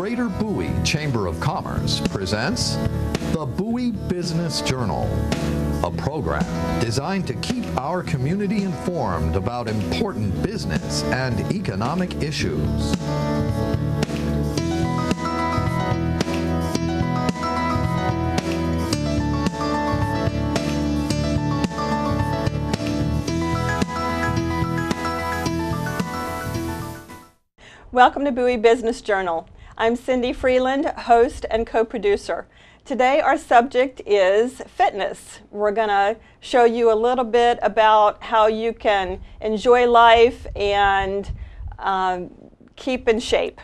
Greater Bowie Chamber of Commerce presents the Bowie Business Journal, a program designed to keep our community informed about important business and economic issues. Welcome to Bowie Business Journal. I'm Cindy Freland, host and co-producer. Today our subject is fitness. We're going to show you a little bit about how you can enjoy life and keep in shape.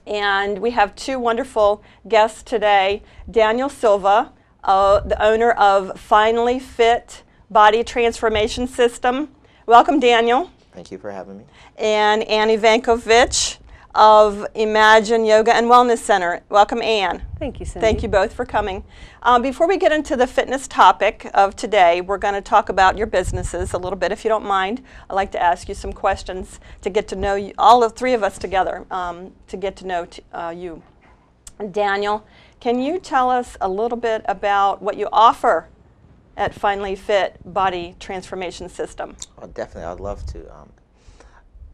And we have two wonderful guests today. Daniel Silva, the owner of Finally Fit Body Transformation System. Welcome, Daniel. Thank you for having me. And Ann Evankovich of Imagine Yoga and Wellness Center. Welcome, Ann. Thank you, Cindy. Thank you both for coming. Before we get into the fitness topic of today, we're going to talk about your businesses a little bit, if you don't mind. I'd like to ask you some questions to get to know you, all the three of us together, to get to know you. Daniel, can you tell us a little bit about what you offer at Finally Fit Body Transformation System? Oh, definitely, I'd love to.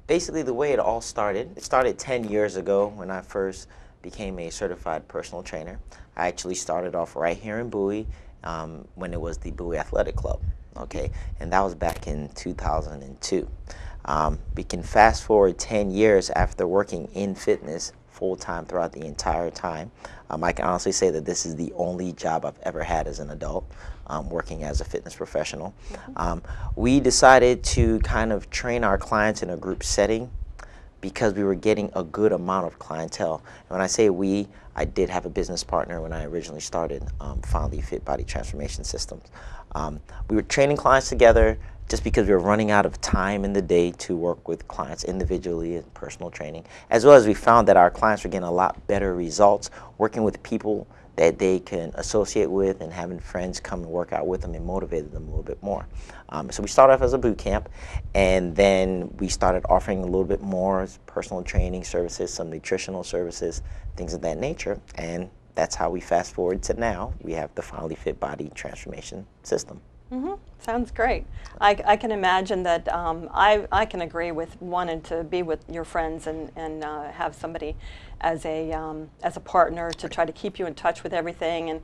Basically, the way it all started, it started 10 years ago when I first became a certified personal trainer. I actually started off right here in Bowie when it was the Bowie Athletic Club, okay? And that was back in 2002. We can fast forward 10 years after working in fitness full-time throughout the entire time. I can honestly say that this is the only job I've ever had as an adult, working as a fitness professional. We decided to kind of train our clients in a group setting because we were getting a good amount of clientele. And when I say we, I did have a business partner when I originally started Finally Fit Body Transformation Systems. We were training clients together just because we were running out of time in the day to work with clients individually in personal training, as well as we found that our clients were getting a lot better results working with people that they can associate with and having friends come and work out with them and motivated them a little bit more. So we started off as a boot camp, and then we started offering a little bit more personal training services, some nutritional services, things of that nature, and that's how we fast forward to now. We have the Finally Fit Body Transformation System. Sounds great. I can imagine that I can agree with wanting to be with your friends and have somebody as a partner to try to keep you in touch with everything and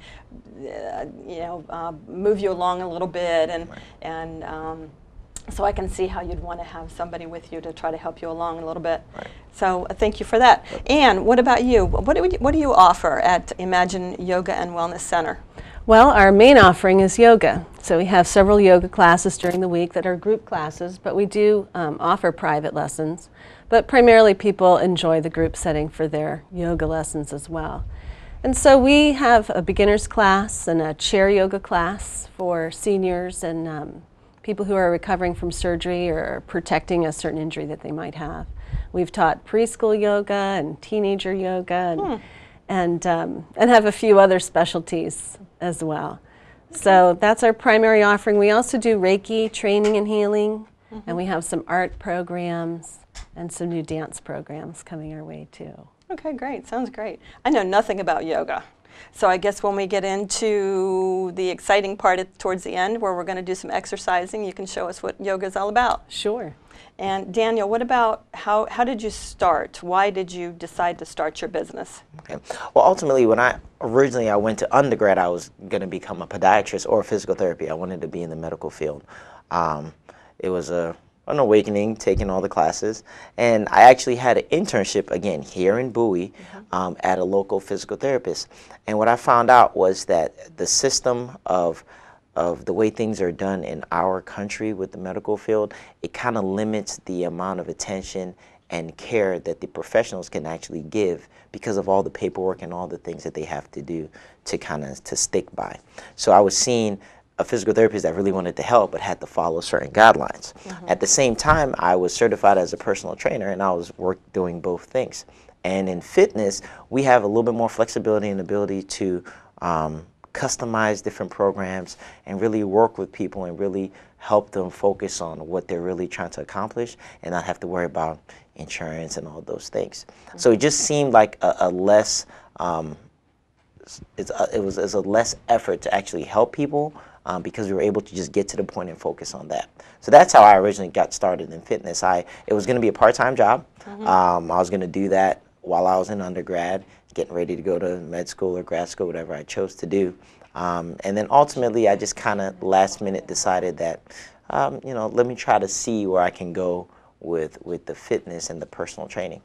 move you along a little bit and so I can see how you'd want to have somebody with you to try to help you along a little bit. Right. So thank you for that. Ann, what about you? What do you offer at Imagine Yoga and Wellness Center? Well, our main offering is yoga. So we have several yoga classes during the week that are group classes, but we do offer private lessons. But primarily people enjoy the group setting for their yoga lessons as well. And so we have a beginner's class and a chair yoga class for seniors and people who are recovering from surgery or protecting a certain injury that they might have. We've taught preschool yoga and teenager yoga and have a few other specialties as well. So that's our primary offering. We also do Reiki training and healing, and we have some art programs and some new dance programs coming our way too. Okay, great. Sounds great. I know nothing about yoga. So I guess when we get into the exciting part towards the end where we're going to do some exercising, you can show us what yoga is all about. Sure. And Daniel, what about how did you start? Why did you decide to start your business? Okay. Well, ultimately, when I went to undergrad, I was going to become a podiatrist or physical therapy. I wanted to be in the medical field. It was an awakening, taking all the classes, and I actually had an internship again here in Bowie at a local physical therapist. And what I found out was that the system of the way things are done in our country with the medical field, it kind of limits the amount of attention and care that the professionals can actually give because of all the paperwork and all the things that they have to do to stick by. So I was seeing a physical therapist that really wanted to help but had to follow certain guidelines. At the same time, I was certified as a personal trainer and I was doing both things. And in fitness, we have a little bit more flexibility and ability to customize different programs and really work with people and really help them focus on what they're really trying to accomplish and not have to worry about insurance and all those things. So it just seemed like a less, it was a less effort to actually help people because we were able to just get to the point and focus on that. So that's how I originally got started in fitness. It was going to be a part-time job. I was going to do that while I was in undergrad, getting ready to go to med school or grad school, whatever I chose to do. And then ultimately, I just kind of last minute decided that, you know, let me try to see where I can go with the fitness and the personal training.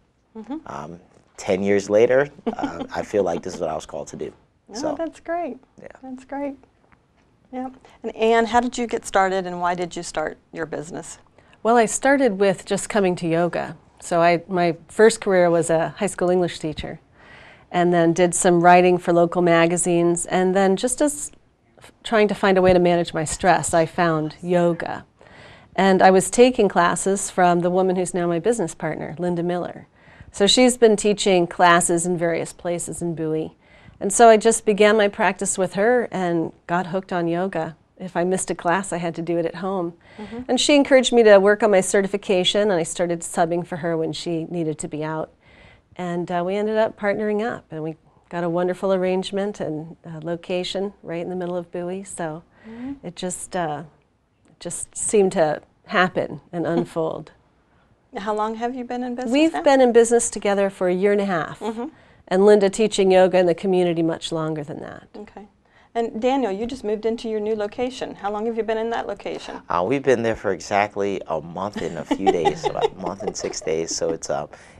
10 years later, I feel like this is what I was called to do. Oh, So, that's great. yeah. That's great. Yeah. And Anne, how did you get started and why did you start your business? Well, I started with just coming to yoga. So my first career was a high school English teacher, and then did some writing for local magazines, and then just as trying to find a way to manage my stress, I found yoga. And I was taking classes from the woman who's now my business partner, Linda Miller. So she's been teaching classes in various places in Bowie. And so I just began my practice with her and got hooked on yoga. If I missed a class, I had to do it at home. And she encouraged me to work on my certification, and I started subbing for her when she needed to be out. And we ended up partnering up, and we got a wonderful arrangement and location right in the middle of Bowie. So it just seemed to happen and unfold. How long have you been in business We've now? been in business together for 1.5 years, and Linda teaching yoga in the community much longer than that. Okay. And Daniel, you just moved into your new location. How long have you been in that location? We've been there for exactly a month and a few days, about a month and 6 days. So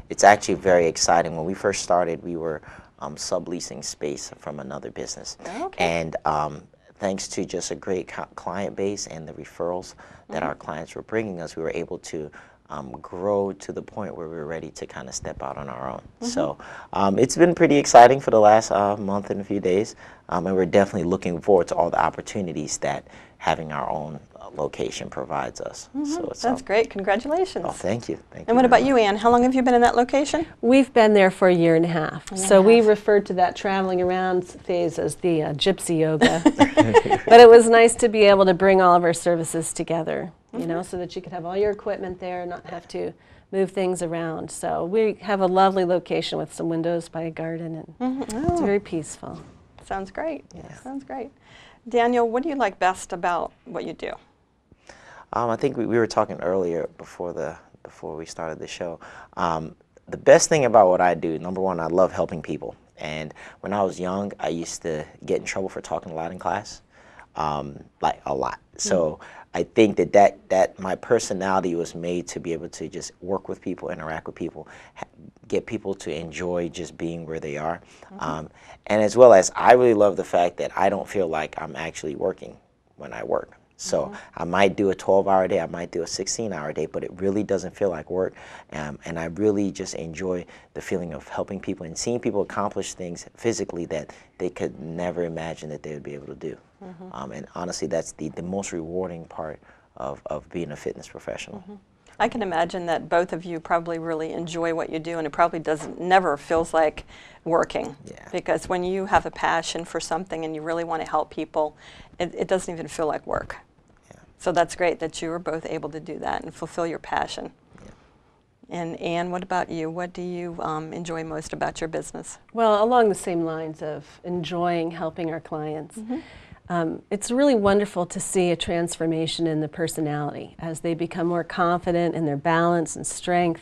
it's actually very exciting. When we first started, we were subleasing space from another business. Okay. And thanks to just a great client base and the referrals that our clients were bringing us, we were able to grow to the point where we were ready to kind of step out on our own. So it's been pretty exciting for the last month and a few days, and we're definitely looking forward to all the opportunities that having our own location provides us. So it's, That's great. Congratulations. Oh, thank you. Thank you. And what very about much. you, Anne? How long have you been in that location? We've been there for 1.5 years. So and a we half. referred to that traveling around phase as the gypsy yoga. But it was nice to be able to bring all of our services together, you know, so that you could have all your equipment there and not have to move things around. So we have a lovely location with some windows by a garden, and it's very peaceful. Sounds great. Sounds great. Daniel, what do you like best about what you do? I think we were talking earlier before we started the show. The best thing about what I do, number one, I love helping people. And when I was young, I used to get in trouble for talking a lot in class, like a lot. So I think that my personality was made to be able to just work with people, interact with people, get people to enjoy just being where they are. And as well as I really love the fact that I don't feel like I'm actually working when I work. So I might do a 12-hour day, I might do a 16-hour day, but it really doesn't feel like work. And I really just enjoy the feeling of helping people and seeing people accomplish things physically that they could never imagine that they would be able to do. And honestly, that's the most rewarding part of being a fitness professional. I can imagine that both of you probably really enjoy what you do, and it probably never feels like working. Yeah. Because when you have a passion for something and you really want to help people, it doesn't even feel like work. Yeah. So that's great that you were both able to do that and fulfill your passion. Yeah. And Anne, what about you? What do you enjoy most about your business? Well, along the same lines of enjoying helping our clients. It's really wonderful to see a transformation in the personality as they become more confident in their balance and strength.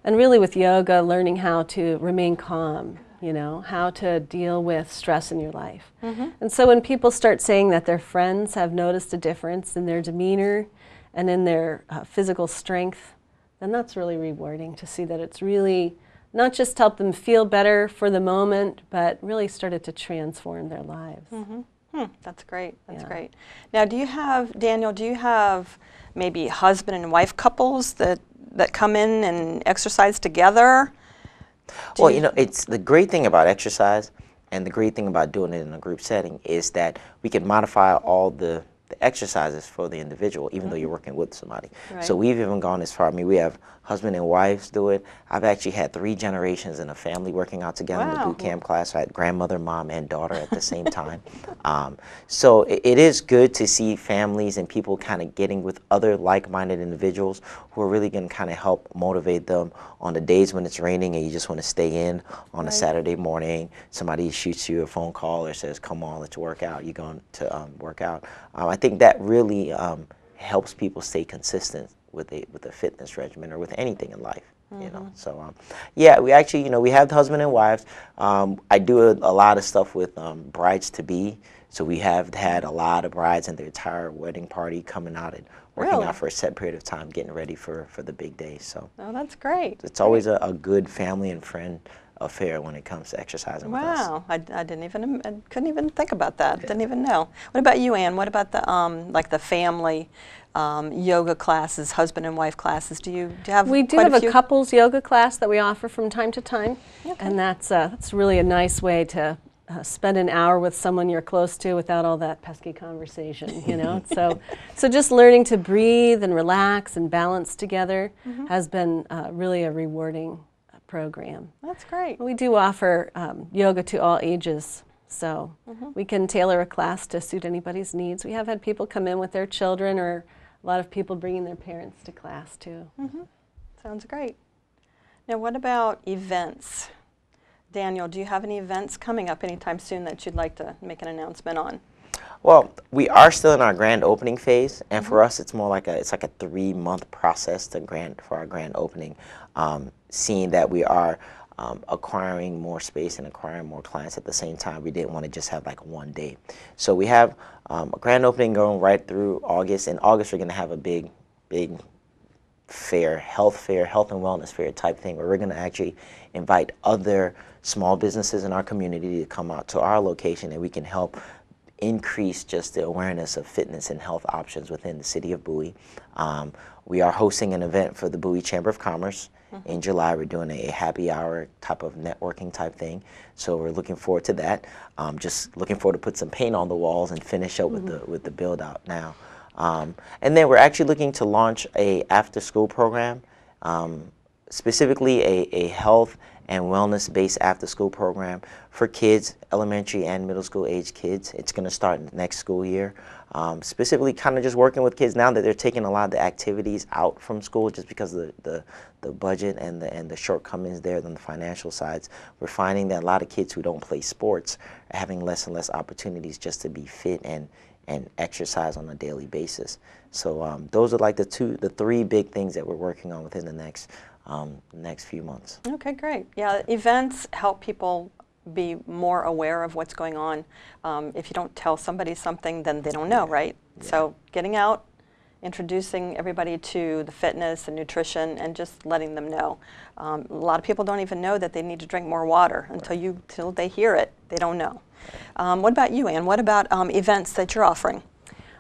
And really with yoga, learning how to remain calm, you know, how to deal with stress in your life. And so when people start saying that their friends have noticed a difference in their demeanor and in their physical strength, then that's really rewarding to see that it's really not just helped them feel better for the moment, but really started to transform their lives. That's great. That's Yeah. great. Now, Daniel, do you have maybe husband and wife couples that come in and exercise together? Well, you know, it's the great thing about exercise and the great thing about doing it in a group setting is that we can modify all the the exercises for the individual, even though you're working with somebody. Right. So we've even gone as far. I mean, we have husband and wives do it. I've actually had 3 generations in a family working out together in the Wow. boot camp class. I had grandmother, mom, and daughter at the same time. So it is good to see families and people kind of getting with other like-minded individuals who are really going to kind of help motivate them on the days when it's raining and you just want to stay in on a Saturday morning. Somebody shoots you a phone call or says, come on, let's work out. You're going to work out. I think that really helps people stay consistent with a fitness regimen or with anything in life. You know, so yeah, we actually, you know, we have the husband and wives. I do a lot of stuff with brides to be. So we have had a lot of brides and their entire wedding party coming out and working out for a set period of time, getting ready for the big day. So Oh, that's great. it's always a good family and friend affair when it comes to exercising with us. Wow, I couldn't even think about that. Didn't even know. What about you, Ann? What about the like the family yoga classes, husband and wife classes? Do you have? We do quite have a few? couples yoga class that we offer from time to time, and that's really a nice way to spend an hour with someone you're close to without all that pesky conversation, you know. So just learning to breathe and relax and balance together has been really a rewarding program. That's great. We do offer yoga to all ages, so we can tailor a class to suit anybody's needs. We have had people come in with their children, or a lot of people bringing their parents to class too. Sounds great. Now, what about events? Daniel, do you have any events coming up anytime soon that you'd like to make an announcement on? Well, we are still in our grand opening phase, and for us, it's more like a 3-month process for our grand opening. Seeing that we are acquiring more space and acquiring more clients at the same time, we didn't want to just have like one day. So we have a grand opening going right through August. In August, we're going to have a big fair, health and wellness fair type thing, where we're going to actually invite other small businesses in our community to come out to our location, and we can help increase just the awareness of fitness and health options within the city of Bowie. We are hosting an event for the Bowie Chamber of Commerce in July. We're doing a happy hour type of networking type thing, so we're looking forward to that. Just looking forward to put some paint on the walls and finish up with the build out now. And then we're actually looking to launch a after-school program, specifically a health and wellness-based after-school program for kids, elementary and middle school age kids. It's going to start next school year. Specifically kind of just working with kids now that they're taking a lot of the activities out from school just because of the budget and the shortcomings there on the financial sides. We're finding that a lot of kids who don't play sports are having less and less opportunities just to be fit and exercise on a daily basis. So those are like the 3 big things that we're working on within the next few months. Okay, great. Yeah, events help people be more aware of what's going on. If you don't tell somebody something, then they don't know, right? Yeah. So getting out, introducing everybody to the fitness and nutrition, and just letting them know. A lot of people don't even know that they need to drink more water until they hear it. They don't know. What about you, Ann? What about events that you're offering?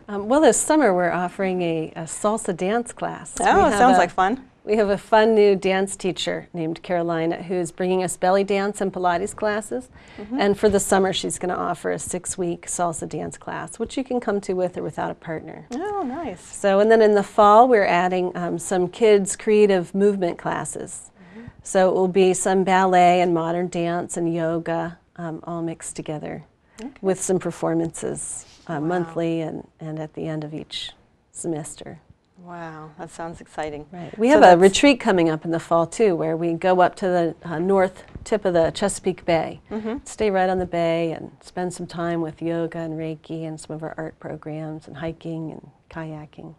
Well, this summer we're offering a salsa dance class. Oh, sounds like fun. We have a fun new dance teacher named Carolina who's bringing us belly dance and Pilates classes. And for the summer, she's going to offer a 6-week salsa dance class, which you can come to with or without a partner. Oh, nice. So, and then in the fall, we're adding some kids' creative movement classes. So it will be some ballet and modern dance and yoga all mixed together with some performances monthly and at the end of each semester. Wow, that sounds exciting. Right. We have a retreat coming up in the fall too, where we go up to the north tip of the Chesapeake Bay, stay right on the bay, and spend some time with yoga and Reiki and some of our art programs and hiking and kayaking.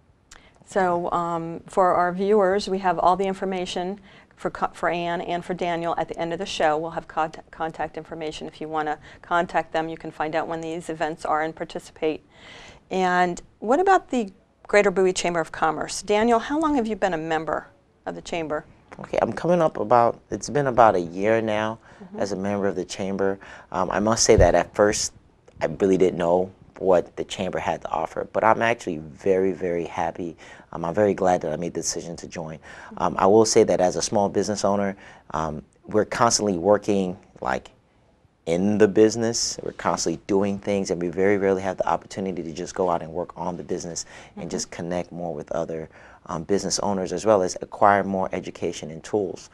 So for our viewers, we have all the information for Ann and for Daniel at the end of the show. We'll have contact information. If you want to contact them, you can find out when these events are and participate. And what about the Greater Bowie Chamber of Commerce? Daniel, how long have you been a member of the Chamber? Okay, I'm coming up it's been about a year now as a member of the Chamber. I must say that at first I really didn't know what the Chamber had to offer, but I'm actually very, very happy. I'm very glad that I made the decision to join. I will say that as a small business owner, we're constantly working like in the business. We're constantly doing things, and we very rarely have the opportunity to just go out and work on the business and just connect more with other business owners, as well as acquire more education and tools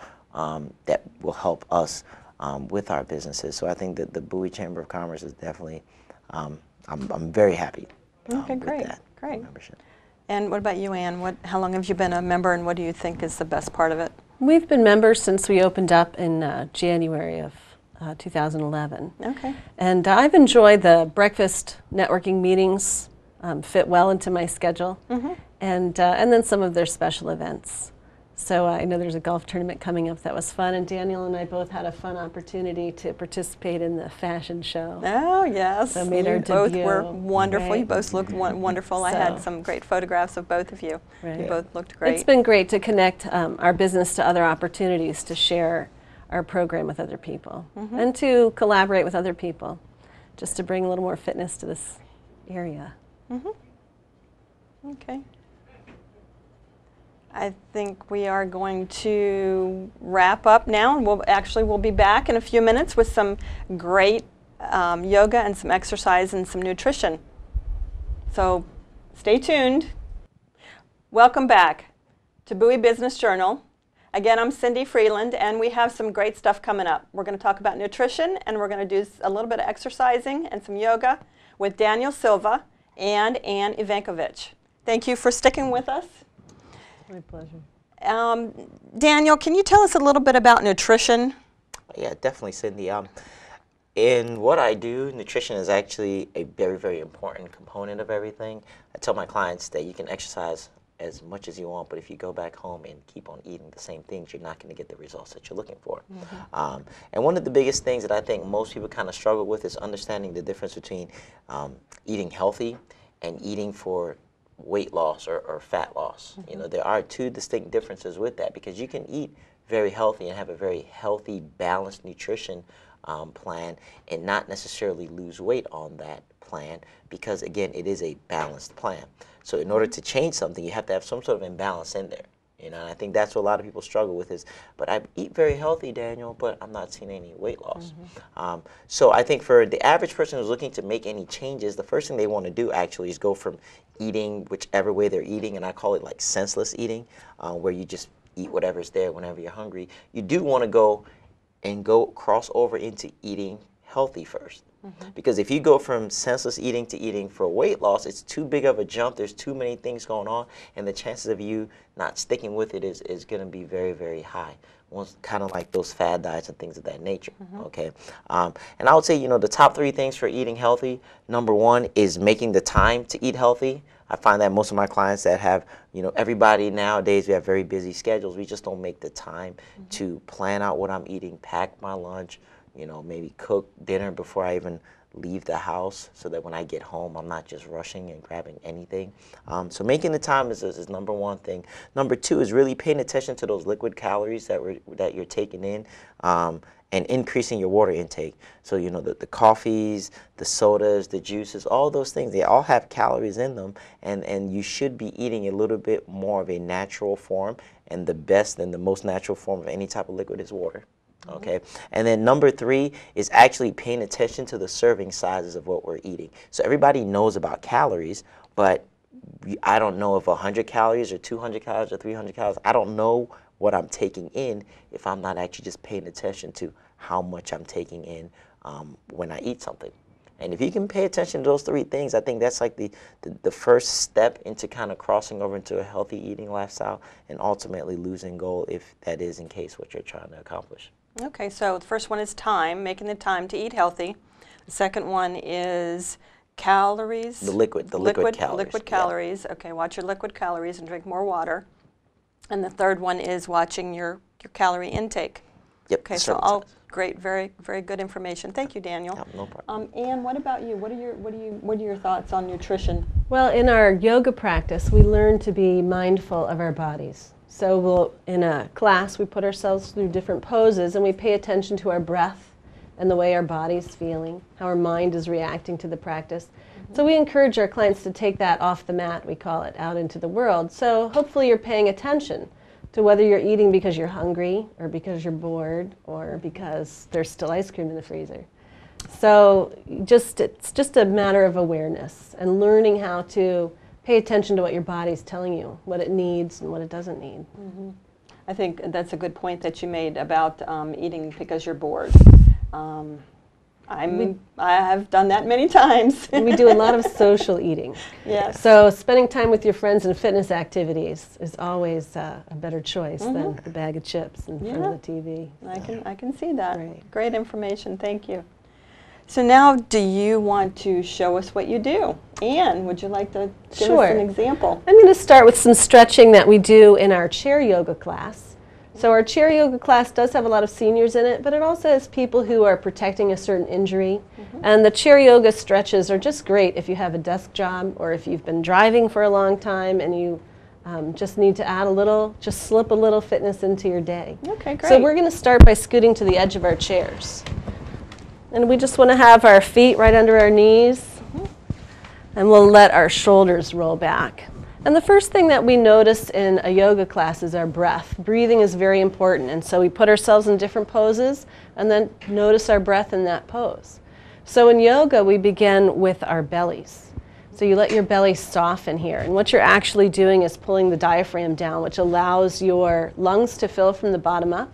that will help us with our businesses. So I think that the Bowie Chamber of Commerce is definitely, I'm very happy Okay, with great, that great. membership. And what about you, Ann? How long have you been a member, and what do you think is the best part of it? We've been members since we opened up in January of 2011. Okay. And I've enjoyed the breakfast networking meetings, fit well into my schedule, and then some of their special events. So I know there's a golf tournament coming up that was fun, and Daniel and I both had a fun opportunity to participate in the fashion show. Oh, yes. So made you our both debut, were wonderful. right? You both looked wonderful. I had So- some great photographs of both of you. Right. You both looked great. It's been great to connect our business to other opportunities to share our program with other people and to collaborate with other people, just to bring a little more fitness to this area. Okay. I think we are going to wrap up now, and we'll be back in a few minutes with some great yoga and some exercise and some nutrition. So stay tuned. Welcome back to Bowie Business Journal. Again, I'm Cindy Freland, and we have some great stuff coming up. We're going to talk about nutrition, and we're going to do a little bit of exercising and some yoga with Daniel Silva and Ann Evankovich. Thank you for sticking with us. My pleasure. Daniel, can you tell us a little bit about nutrition? Yeah, definitely, Cindy. In what I do, nutrition is actually a very, very important component of everything. I tell my clients that you can exercise as much as you want, but if you go back home and keep on eating the same things, you're not going to get the results that you're looking for. And one of the biggest things that I think most people kind of struggle with is understanding the difference between eating healthy and eating for weight loss or fat loss. You know, there are two distinct differences with that, because you can eat very healthy and have a very healthy, balanced nutrition plan and not necessarily lose weight on that plan, because again, it is a balanced plan. So in order to change something, you have to have some sort of imbalance in there. You know, and I think that's what a lot of people struggle with is, but I eat very healthy, Daniel, but I'm not seeing any weight loss. So I think for the average person who's looking to make any changes, the first thing they want to do actually is go from eating whichever way they're eating, and I call it like senseless eating, where you just eat whatever's there whenever you're hungry. You do want to go cross over into eating healthy first. Because if you go from senseless eating to eating for weight loss, it's too big of a jump. There's too many things going on, and the chances of you not sticking with it is going to be very, very high. Kind of like those fad diets and things of that nature. Okay, and I would say, you know, the top 3 things for eating healthy. Number 1 is making the time to eat healthy. I find that most of my clients that have, you know, everybody nowadays, we have very busy schedules. We just don't make the time to plan out what I'm eating, pack my lunch, you know, maybe cook dinner before I even leave the house, so that when I get home, I'm not just rushing and grabbing anything. So making the time is number 1 thing. Number 2 is really paying attention to those liquid calories that you're taking in, and increasing your water intake. So, you know, the coffees, the sodas, the juices, all those things, they all have calories in them, and you should be eating a little bit more of a natural form, and the best and the most natural form of any type of liquid is water. Okay, and then number 3 is actually paying attention to the serving sizes of what we're eating. So everybody knows about calories, but I don't know if 100 calories or 200 calories or 300 calories. I don't know what I'm taking in if I'm not actually just paying attention to how much I'm taking in when I eat something. And if you can pay attention to those 3 things, I think that's like the first step into kind of crossing over into a healthy eating lifestyle and ultimately losing goal, if that is in case what you're trying to accomplish. Okay, so the first one is time, making the time to eat healthy. The second one is calories. The liquid calories. Liquid calories. Yeah. Okay, watch your liquid calories and drink more water. And the third one is watching your calorie intake. Yep. Okay, so all great, very, very good information. Thank you, Daniel. Yeah, no problem. Ann, what about you? What are your thoughts on nutrition? Well, in our yoga practice, we learn to be mindful of our bodies. So in a class, we put ourselves through different poses, and we pay attention to our breath and the way our body's feeling, how our mind is reacting to the practice. So we encourage our clients to take that off the mat, we call it, out into the world. So hopefully you're paying attention to whether you're eating because you're hungry or because you're bored or because there's still ice cream in the freezer. So it's just a matter of awareness and learning how to pay attention to what your body's telling you, what it needs and what it doesn't need. Mm-hmm. I think that's a good point that you made about eating because you're bored. I have done that many times. We do a lot of social eating. Yes. So spending time with your friends and fitness activities is always a better choice than the bag of chips in front of the TV. I can see that. Right. Great information. Thank you. So now, do you want to show us what you do? Anne, would you like to give us an example? I'm going to start with some stretching that we do in our chair yoga class. So our chair yoga class does have a lot of seniors in it, but it also has people who are protecting a certain injury. And the chair yoga stretches are just great if you have a desk job or if you've been driving for a long time and you just need to add a little, just slip a little fitness into your day. Okay, great. So we're going to start by scooting to the edge of our chairs. And we just want to have our feet right under our knees, and we'll let our shoulders roll back. And the first thing that we notice in a yoga class is our breath. Breathing is very important, and so we put ourselves in different poses and then notice our breath in that pose. So in yoga, we begin with our bellies. So you let your belly soften here, and what you're actually doing is pulling the diaphragm down, which allows your lungs to fill from the bottom up.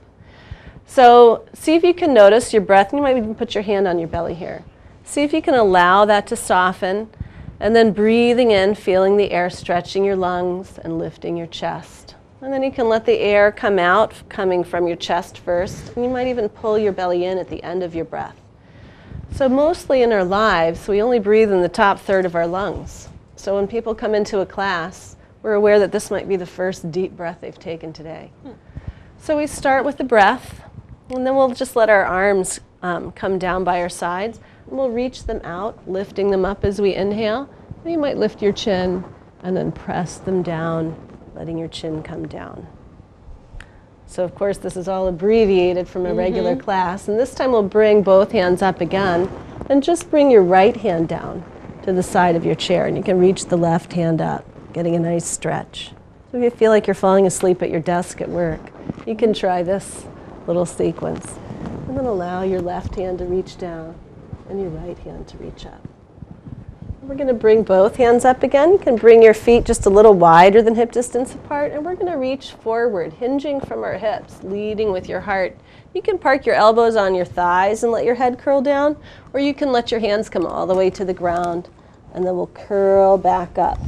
So see if you can notice your breath, and you might even put your hand on your belly here. See if you can allow that to soften, and then breathing in, feeling the air stretching your lungs and lifting your chest. And then you can let the air come out, coming from your chest first, and you might even pull your belly in at the end of your breath. So mostly in our lives, we only breathe in the top third of our lungs. So when people come into a class, we're aware that this might be the first deep breath they've taken today. So we start with the breath, and then we'll just let our arms come down by our sides. And we'll reach them out, lifting them up as we inhale. And you might lift your chin and then press them down, letting your chin come down. So of course this is all abbreviated from a regular class. And this time we'll bring both hands up again and just bring your right hand down to the side of your chair. And you can reach the left hand up, getting a nice stretch. So if you feel like you're falling asleep at your desk at work, you can try this little sequence. And then allow your left hand to reach down and your right hand to reach up. We're going to bring both hands up again. You can bring your feet just a little wider than hip distance apart, and we're going to reach forward, hinging from our hips, leading with your heart. You can park your elbows on your thighs and let your head curl down, or you can let your hands come all the way to the ground, and then we'll curl back up.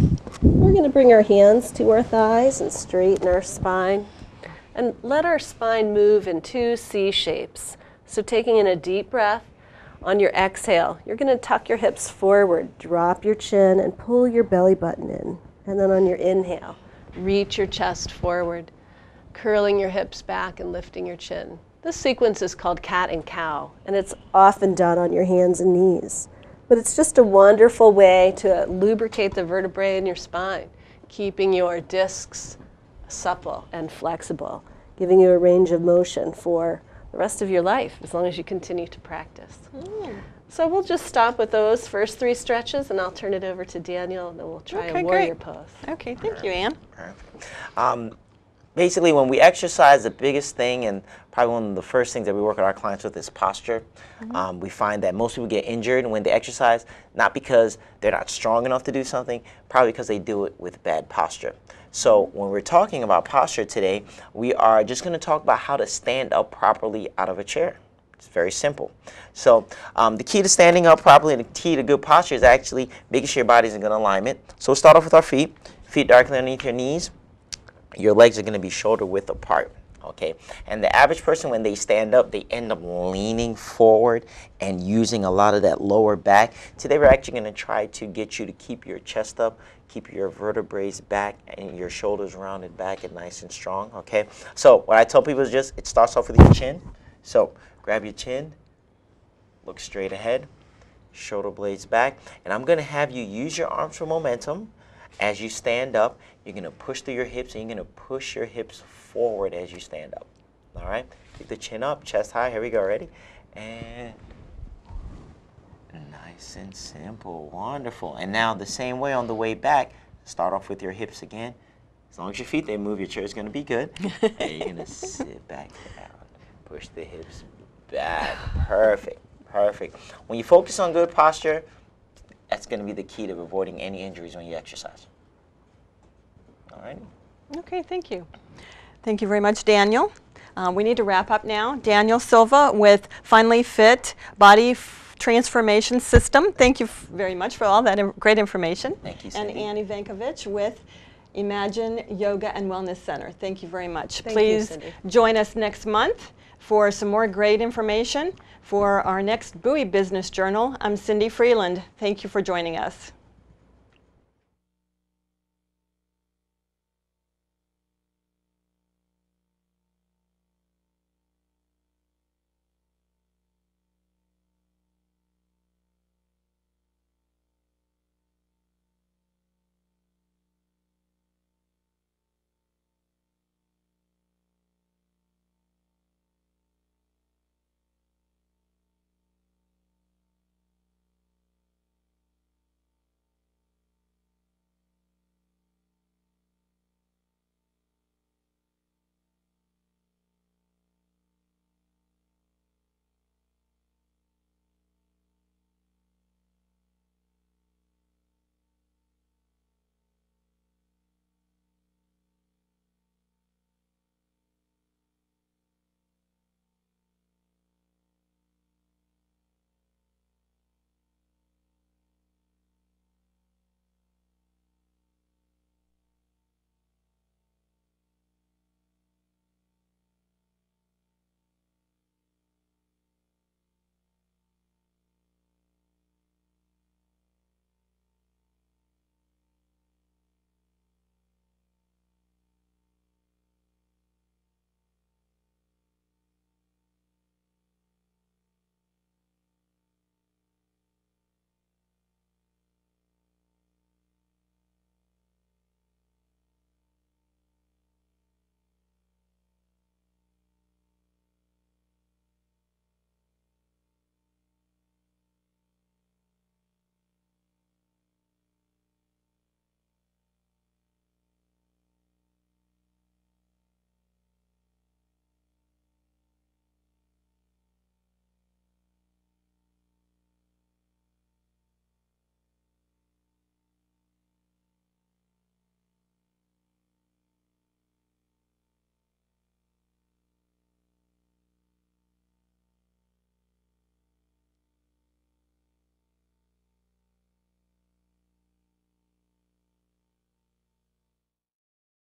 We're going to bring our hands to our thighs and straighten our spine, and let our spine move in two C shapes. So taking in a deep breath, on your exhale, you're going to tuck your hips forward, drop your chin, and pull your belly button in. And then on your inhale, reach your chest forward, curling your hips back and lifting your chin. This sequence is called cat and cow, and it's often done on your hands and knees. But it's just a wonderful way to lubricate the vertebrae in your spine, keeping your discs supple and flexible, giving you a range of motion for the rest of your life, as long as you continue to practice. So we'll just stop with those first three stretches, and I'll turn it over to Daniel, and then we'll try a warrior pose. Okay, thank you, Anne. Basically, when we exercise, the biggest thing, and probably one of the first things that we work with our clients with, is posture. We find that most people get injured when they exercise, not because they're not strong enough to do something, probably because they do it with bad posture. So when we're talking about posture today, we are just going to talk about how to stand up properly out of a chair. It's very simple. So the key to standing up properly and the key to good posture is actually making sure your body's in good alignment. So we'll start off with our feet. Feet directly underneath your knees. Your legs are going to be shoulder width apart. Okay, and the average person, when they stand up, they end up leaning forward and using a lot of that lower back. Today we're actually going to try to get you to keep your chest up, keep your vertebrae back, and your shoulders rounded back and nice and strong. Okay, so what I tell people is just, it starts off with your chin. So grab your chin, look straight ahead, shoulder blades back, and I'm going to have you use your arms for momentum. As you stand up, you're going to push through your hips, and you're going to push your hips forward as you stand up. All right? Keep the chin up, chest high. Here we go. Ready? And nice and simple. Wonderful. And now the same way on the way back, start off with your hips again. As long as your feet, they move, your chair is going to be good. And you're going to sit back down. Push the hips back. Perfect. Perfect. When you focus on good posture, that's going to be the key to avoiding any injuries when you exercise. All right? Okay, thank you. Thank you very much, Daniel. We need to wrap up now. Daniel Silva with Finally Fit Body Transformation System. Thank you very much for all that great information. Thank you, And Cindy. Ann Evankovich with Imagine Yoga and Wellness Center. Thank you very much. Thank you, Please Cindy. join us next month for some more great information for our next Bowie Business Journal. I'm Cindy Freland. Thank you for joining us.